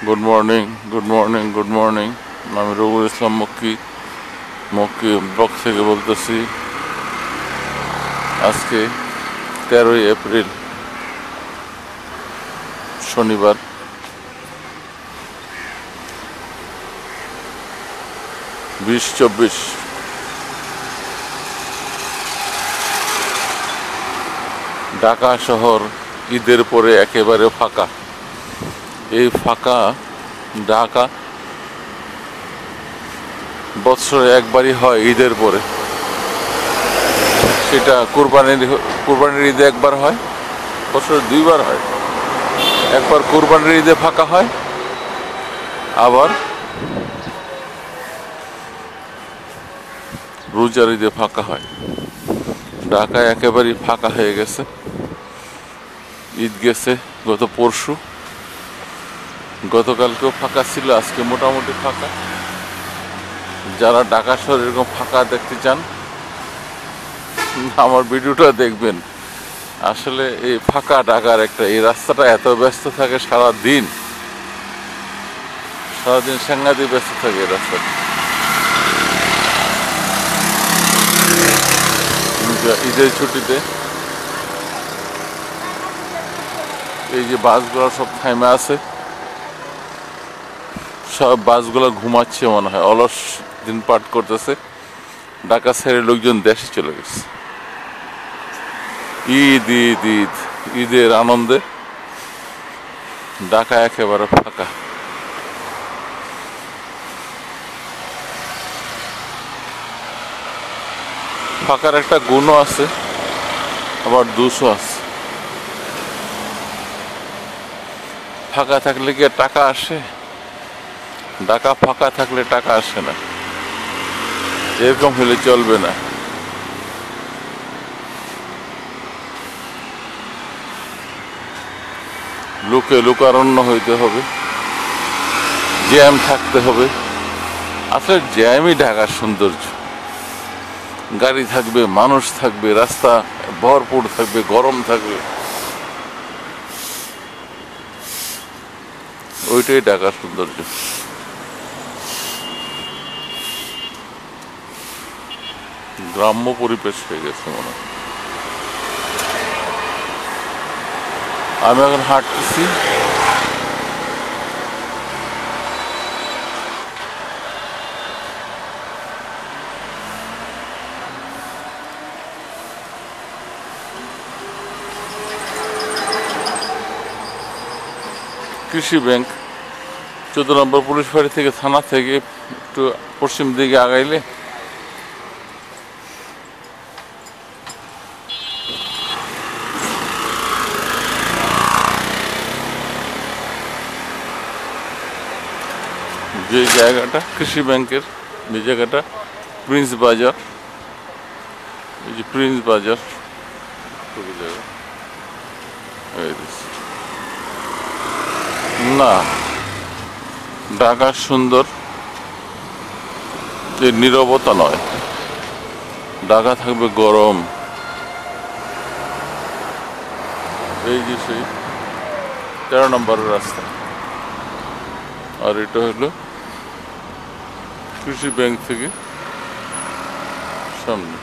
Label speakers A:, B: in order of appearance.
A: Good morning, good morning, good morning. আমি রবুল ইসলাম মক্কি block থেকে বলতেছি। আজকে 13ই এপ্রিল, শনিবার। ঢাকা শহর ঈদের পরে একেবারে ফাঁকা। এই ফাঁকা ঢাকা বৎসরে একবারই হয়, ঈদের পরে। সেটা কুরবানির ঈদে একবার হয়, বছরে দুইবার হয়। একবার কুরবানির ঈদে ফাঁকা হয়, আবার রোজার ঈদে ফাঁকা হয়। ঢাকায় একেবারেই ফাঁকা হয়ে গেছে। ঈদ গেছে গত পরশু, গতকালকেও ফাঁকা ছিল, আজকে মোটামুটি ফাঁকা। যারা ঢাকা শহর এরকম ফাঁকা দেখতে চান, আমার ভিডিওটা দেখবেন। আসলে এই ফাঁকা ঢাকার এই রাস্তাটা এত ব্যস্ত থাকে সারাদিন সাংঘাতিক ব্যস্ত থাকে এই রাস্তাটা। ঈদের ছুটিতে এই যে বাসগুলো সব থামে আছে, সব বাসগুলো ঘুমাচ্ছে মনে হয়, অলস দিন পার করতেছে। ঢাকা ছেড়ে লোকজন দেশে চলে গেছে ঈদের আনন্দে। ঢাকা একেবারে ফাঁকা। ফাঁকার একটা গুণও আছে, আবার দোষও আছে। ফাঁকা থাকলে কি টাকা আসে? ঢাকা ফাঁকা থাকলে টাকা আসে না, এরকম হলে চলবে না। লোকারণ্য হইতে হবে, জ্যাম থাকতে হবে। আসলে জ্যামই ঢাকার সৌন্দর্য। গাড়ি থাকবে, মানুষ থাকবে, রাস্তা ভরপুর থাকবে, গরম থাকবে, ওইটাই ঢাকার সৌন্দর্য। গ্রাম্য পরিবেশ হয়ে গেছে মনে হয়। আমি এখন হাঁটতেছি, কৃষি ব্যাংক 14 নম্বর পুলিশ ফাঁড়ি থেকে, থানা থেকে একটু পশ্চিম দিকে আগাইলে যে জায়গাটা কৃষি ব্যাংকের, যে জায়গাটা প্রিন্স বাজার, এই যে প্রিন্স বাজার জায়গা। না, ঢাকা সুন্দর, যে নীরবতা নয়। ঢাকা থাকবে গরম। এই যে সেই 13 নম্বরের রাস্তা, আর এটা হলো কৃষি ব্যাংক থেকে সামনে।